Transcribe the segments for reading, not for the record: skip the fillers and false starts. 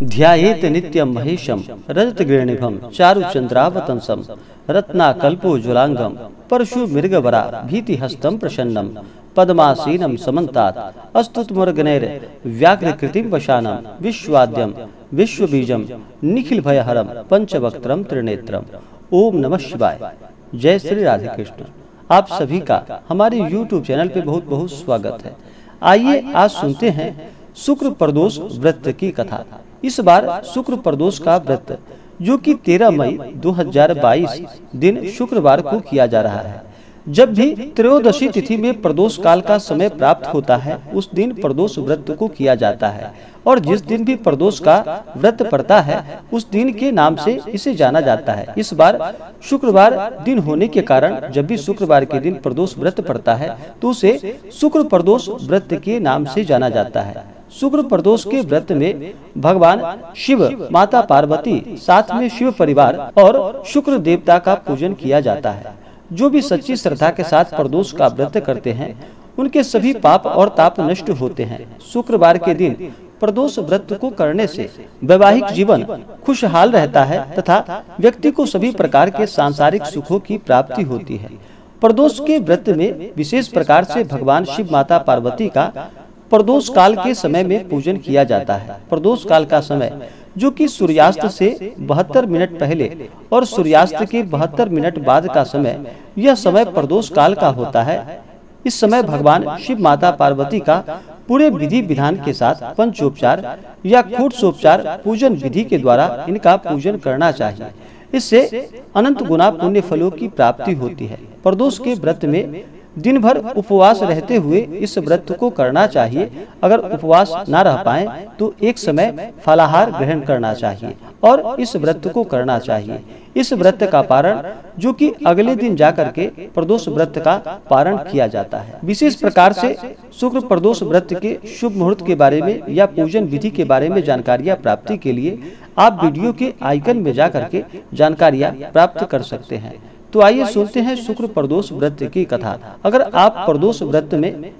ध्यायेत नित्यं महेशं रजतगृणिभं चारुचन्द्रावतंसं रत्नाकल्पोज्ज्वलांगं परशुमृगवरा भीतिहस्तं प्रसन्नं पद्मासीनं समन्तात् अस्तुतमुर्गनैर्व्याघ्रकृतिं वशानं विश्वाद्यं विश्वबीजं निखिलभयहरं पंचवक्त्रं त्रिनेत्रं। ओम नमः शिवाय। जय श्री राधे कृष्ण। आप सभी का हमारे YouTube चैनल पे बहुत बहुत स्वागत है। आइए आज सुनते हैं शुक्र प्रदोष व्रत की कथा। इस बार शुक्र प्रदोष का व्रत जो कि 13 मई 2022 दिन शुक्रवार को किया जा रहा है। जब भी त्रयोदशी तिथि में प्रदोष काल का समय प्राप्त होता है उस दिन प्रदोष व्रत को किया जाता है और जिस दिन भी प्रदोष का व्रत पड़ता है उस दिन के नाम से इसे जाना जाता है। इस बार शुक्रवार दिन होने के कारण जब भी शुक्रवार के दिन प्रदोष व्रत पड़ता है तो उसे शुक्र प्रदोष व्रत के नाम से जाना जाता है। शुक्र प्रदोष के व्रत में भगवान शिव, माता पार्वती, साथ में शिव परिवार और शुक्र देवता का पूजन किया जाता है। जो भी सच्ची श्रद्धा के साथ प्रदोष का व्रत करते हैं उनके सभी पाप और ताप नष्ट होते हैं। शुक्रवार के दिन प्रदोष व्रत को करने से वैवाहिक जीवन खुशहाल रहता है तथा व्यक्ति को सभी प्रकार के सांसारिक सुखों की प्राप्ति होती है। प्रदोष के व्रत में विशेष प्रकार से भगवान शिव, माता पार्वती का प्रदोष काल के समय में पूजन किया जाता है। प्रदोष काल का समय जो कि सूर्यास्त से 72 मिनट पहले और सूर्यास्त के 72 मिनट बाद का समय, यह समय प्रदोष काल का होता है। इस समय भगवान शिव, माता पार्वती का पूरे विधि विधान के साथ पंचोपचार या कूटोपचार पूजन विधि के द्वारा इनका पूजन करना चाहिए। इससे अनंत गुना पुण्य फलों की प्राप्ति होती है। प्रदोष के व्रत में दिन भर उपवास रहते हुए इस व्रत को करना चाहिए। अगर उपवास न रह पाए तो एक समय फलाहार ग्रहण करना चाहिए और इस व्रत को करना चाहिए। इस व्रत का पारण जो कि अगले दिन जाकर के प्रदोष व्रत का पारण किया जाता है। विशेष प्रकार से शुक्र प्रदोष व्रत के शुभ मुहूर्त के बारे में या पूजन विधि के बारे में जानकारियां प्राप्ति के लिए आप वीडियो के आइकन में जाकर के जानकारियां प्राप्त कर सकते हैं। तो आइए सुनते हैं शुक्र प्रदोष व्रत की कथा। अगर आप प्रदोष व्रत में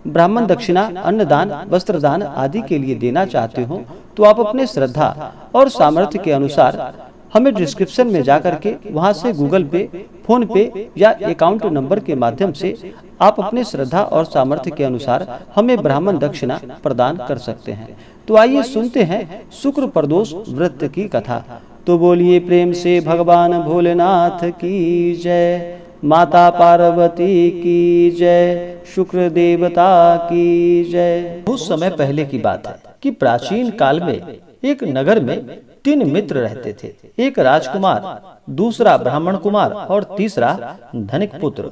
ब्राह्मण दक्षिणा, अन्नदान, वस्त्रदान आदि के लिए देना चाहते हो तो आप अपने श्रद्धा और सामर्थ्य के अनुसार हमें डिस्क्रिप्शन में जाकर के वहां से गूगल पे, फोन पे या अकाउंट नंबर के माध्यम से आप अपने श्रद्धा और सामर्थ्य के अनुसार हमें ब्राह्मण दक्षिणा प्रदान कर सकते हैं। तो आइए सुनते हैं शुक्र प्रदोष व्रत की कथा। तो बोलिए प्रेम से भगवान भोलेनाथ की जय, माता पार्वती की जय, शुक्र देवता की जय। कुछ समय पहले की बात है कि प्राचीन काल में एक नगर में 3 मित्र रहते थे। एक राजकुमार, दूसरा ब्राह्मण कुमार और तीसरा धनिक पुत्र।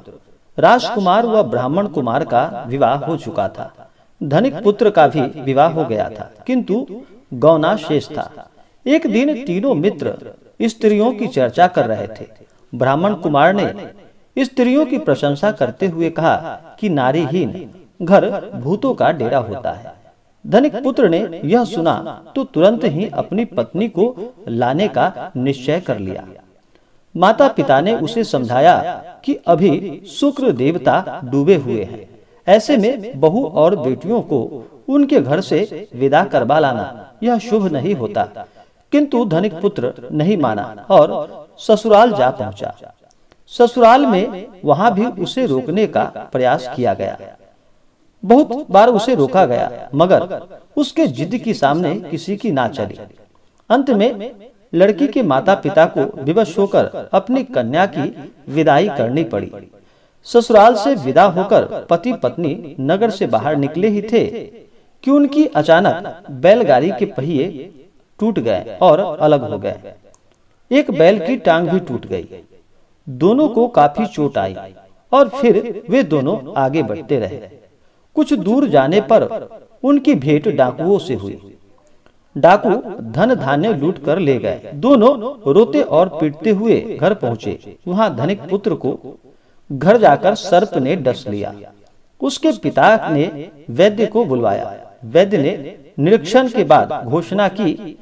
राजकुमार व ब्राह्मण कुमार का विवाह हो चुका था। धनिक पुत्र का भी विवाह हो गया था किंतु गौना शेष था। एक दिन तीनों मित्र स्त्रियों की चर्चा कर रहे थे। ब्राह्मण कुमार ने स्त्रियों की प्रशंसा करते हुए कहा कि नारीहीन घर भूतों का डेरा होता है। धनिक पुत्र ने यह सुना तो तुरंत ही अपनी पत्नी को लाने का निश्चय कर लिया। माता पिता ने उसे समझाया कि अभी शुक्र देवता डूबे हुए हैं, ऐसे में बहू और बेटियों को उनके घर से विदा करवा लाना यह शुभ नहीं होता। किंतु धनिक पुत्र नहीं माना और ससुराल जा पहुंचा। ससुराल में वहां भी उसे रोकने का प्रयास किया गया। बहुत बार उसे रोका गया मगर उसके जिद की सामने किसी की ना चली। अंत में लड़की के माता पिता को विवश होकर अपनी कन्या की विदाई करनी पड़ी। ससुराल से विदा होकर पति पत्नी नगर से बाहर निकले ही थे कि उनकी अचानक बैलगाड़ी के पहिए टूट गए और अलग हो गए। एक बैल की टांग भी टूट गई। दोनों को काफी चोट आई और फिर वे दोनों आगे बढ़ते रहे। कुछ दूर जाने पर उनकी भेंट डाकुओं से हुई। डाकू धन धान्य लूट कर ले गए। दोनों रोते और पीटते हुए घर पहुंचे। वहां धनिक पुत्र को घर जाकर सर्प ने डस लिया। उसके पिता ने वैद्य को बुलवाया। वैद्य ने निरीक्षण के बाद घोषणा की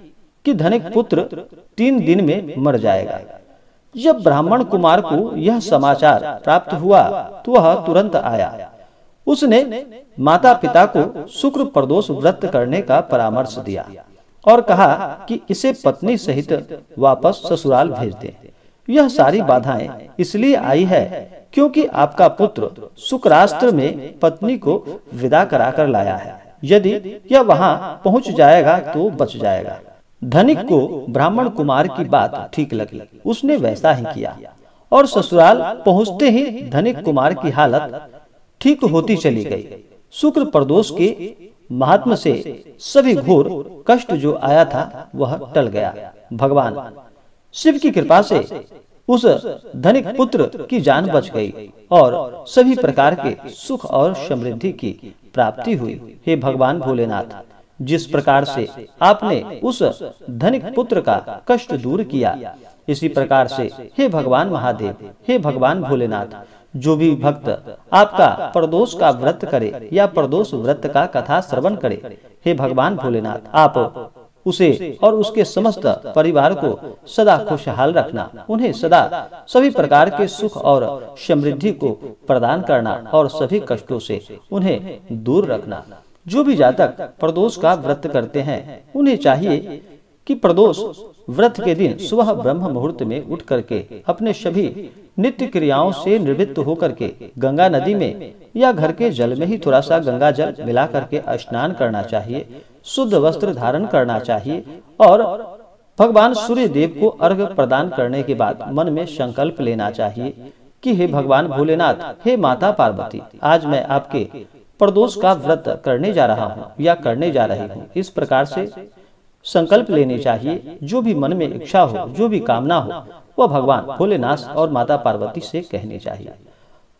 कि धनिक पुत्र 3 दिन में मर जाएगा। जब ब्राह्मण कुमार को यह समाचार प्राप्त हुआ तो वह तुरंत आया। उसने माता पिता को शुक्र प्रदोष व्रत करने का परामर्श दिया और कहा कि इसे पत्नी सहित वापस ससुराल भेज दे। यह सारी बाधाएं इसलिए आई है क्योंकि आपका पुत्र शुक्रास्त्र में पत्नी को विदा कराकर लाया है। यदि यह वहां पहुंच जाएगा तो बच जाएगा। धनिक को ब्राह्मण कुमार की बात ठीक लगी, उसने वैसा ही किया और ससुराल पहुंचते ही धनिक कुमार की हालत ठीक होती चली गई। शुक्र प्रदोष के महात्म से सभी घोर कष्ट जो आया था वह टल गया। भगवान शिव की कृपा से उस धनिक पुत्र की जान बच गई और सभी प्रकार के सुख और समृद्धि की प्राप्ति हुई। हे भगवान भोलेनाथ, जिस प्रकार से आपने उस धनिक पुत्र का कष्ट दूर किया, इसी प्रकार से हे भगवान महादेव, हे भगवान भोलेनाथ, जो भी भक्त आपका प्रदोष का व्रत करे या प्रदोष व्रत का कथा श्रवण करे, हे भगवान भोलेनाथ, आप उसे और उसके समस्त परिवार को सदा खुशहाल रखना, उन्हें सदा सभी प्रकार के सुख और समृद्धि को प्रदान करना और सभी कष्टों से उन्हें दूर रखना। जो भी जातक प्रदोष का व्रत करते हैं, उन्हें चाहिए कि प्रदोष व्रत के दिन सुबह ब्रह्म मुहूर्त में उठ करके अपने सभी नित्य क्रियाओं से निवृत्त होकर के गंगा नदी में या घर के जल में ही थोड़ा सा गंगा जल मिला करके स्नान करना चाहिए, शुद्ध वस्त्र धारण करना चाहिए और भगवान सूर्य देव को अर्घ्य प्रदान करने के बाद मन में संकल्प लेना चाहिए कि हे भगवान भोलेनाथ, हे माता पार्वती, आज मैं आपके प्रदोष का व्रत करने जा रहा हूँ या करने जा रही हूँ। इस प्रकार से संकल्प लेने चाहिए। जो भी मन में इच्छा हो, जो भी कामना हो, वह भगवान भोलेनाथ और माता पार्वती से कहनी चाहिए।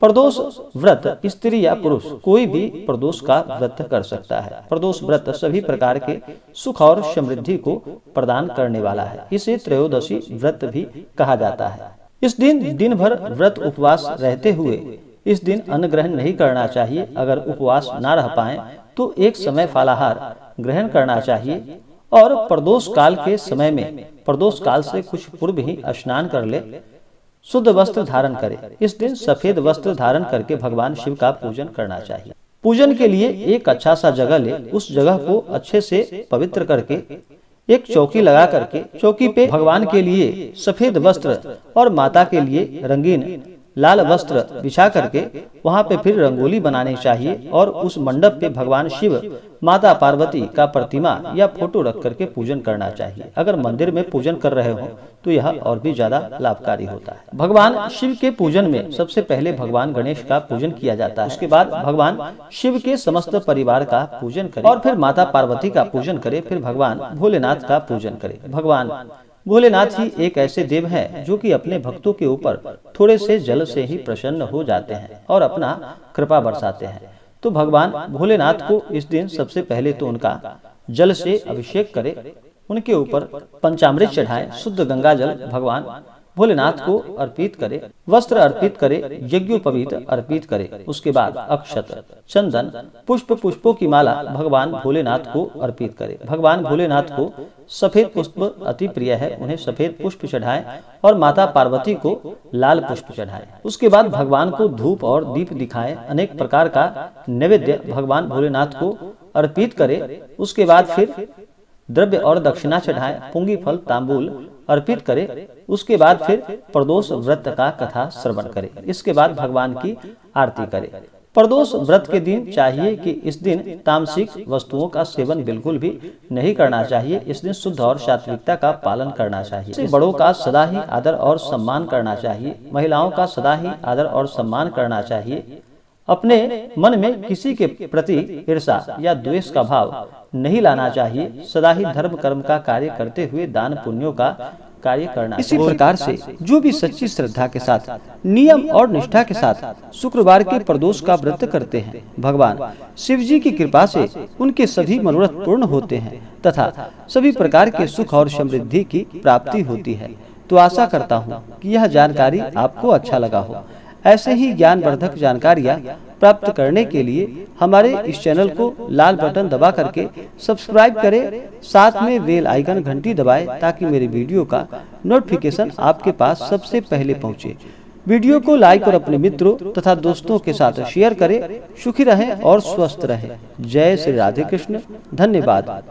प्रदोष व्रत स्त्री या पुरुष कोई भी प्रदोष का व्रत कर सकता है। प्रदोष व्रत सभी प्रकार के सुख और समृद्धि को प्रदान करने वाला है। इसे त्रयोदशी व्रत भी कहा जाता है। इस दिन दिन भर व्रत उपवास रहते हुए इस दिन अन्न ग्रहण नहीं करना चाहिए। अगर उपवास ना रह पाए तो एक समय फलाहार ग्रहण करना चाहिए और प्रदोष काल के समय में प्रदोष काल से कुछ पूर्व ही स्नान कर ले, शुद्ध वस्त्र धारण करे। इस दिन सफेद वस्त्र धारण करके भगवान शिव का पूजन करना चाहिए। पूजन के लिए एक अच्छा सा जगह ले, उस जगह को अच्छे से पवित्र करके एक चौकी लगा करके चौकी पे भगवान के लिए सफेद वस्त्र और माता के लिए रंगीन लाल वस्त्र बिछा करके वहां पे फिर रंगोली बनानी चाहिए और उस मंडप पे भगवान शिव, माता पार्वती का प्रतिमा या फोटो रख करके पूजन करना चाहिए। अगर मंदिर में पूजन कर रहे हो तो यह और भी ज्यादा लाभकारी होता है। भगवान शिव के पूजन में सबसे पहले भगवान गणेश का पूजन किया जाता है। उसके बाद भगवान शिव के समस्त परिवार का पूजन करे और फिर माता पार्वती का पूजन करे, फिर भगवान भोलेनाथ का पूजन करे। भगवान भोलेनाथ ही एक ऐसे देव हैं जो कि अपने भक्तों के ऊपर थोड़े से जल से ही प्रसन्न हो जाते हैं और अपना कृपा बरसाते हैं। तो भगवान भोलेनाथ को इस दिन सबसे पहले तो उनका जल से अभिषेक करे, उनके ऊपर पंचामृत चढ़ाएं, शुद्ध गंगा जल भगवान भोलेनाथ को अर्पित करे, वस्त्र अर्पित करे, यज्ञोपवीत अर्पित करे। उसके बाद अक्षत, चंदन, पुष्पों की माला भगवान भोलेनाथ को अर्पित करे। भगवान भोलेनाथ को सफेद पुष्प अति प्रिय है, उन्हें सफेद पुष्प चढ़ाएं और माता पार्वती को लाल पुष्प चढ़ाएं। उसके बाद भगवान को धूप और दीप दिखाएं, अनेक प्रकार का नैवेद्य भगवान भोलेनाथ को अर्पित करे। उसके बाद फिर द्रव्य और दक्षिणा चढ़ाएं, पुंगी फल तांबूल अर्पित करे। उसके बाद फिर प्रदोष व्रत का कथा श्रवण करे। इसके बाद भगवान की आरती करे। प्रदोष व्रत के दिन चाहिए कि इस दिन तामसिक वस्तुओं का सेवन बिल्कुल भी नहीं करना चाहिए। इस दिन शुद्ध और सात्विकता का पालन करना चाहिए। बड़ों का सदा ही आदर और सम्मान करना चाहिए। महिलाओं का सदा ही आदर और सम्मान करना चाहिए। अपने मन में किसी के प्रति ईर्ष्या या द्वेष का भाव नहीं लाना चाहिए। सदा ही धर्म कर्म का कार्य करते हुए दान पुण्यों का कार्य करना। इसी प्रकार से जो भी सच्ची श्रद्धा के साथ, नियम और निष्ठा के साथ शुक्रवार के प्रदोष का व्रत करते हैं, भगवान शिव जी की कृपा से उनके सभी मनोरथ पूर्ण होते हैं तथा सभी प्रकार के सुख और समृद्धि की प्राप्ति होती है। तो आशा करता हूँ कि यह जानकारी आपको अच्छा लगा हो। ऐसे ही ज्ञानवर्धक जानकारियाँ प्राप्त करने के लिए हमारे इस चैनल को लाल बटन दबा करके सब्सक्राइब करें, साथ में बेल आइकन घंटी दबाएं ताकि मेरे वीडियो का नोटिफिकेशन आपके पास सबसे पहले पहुंचे। वीडियो को लाइक और अपने मित्रों तथा दोस्तों के साथ शेयर करें। सुखी रहें और स्वस्थ रहें। जय श्री राधे कृष्ण। धन्यवाद।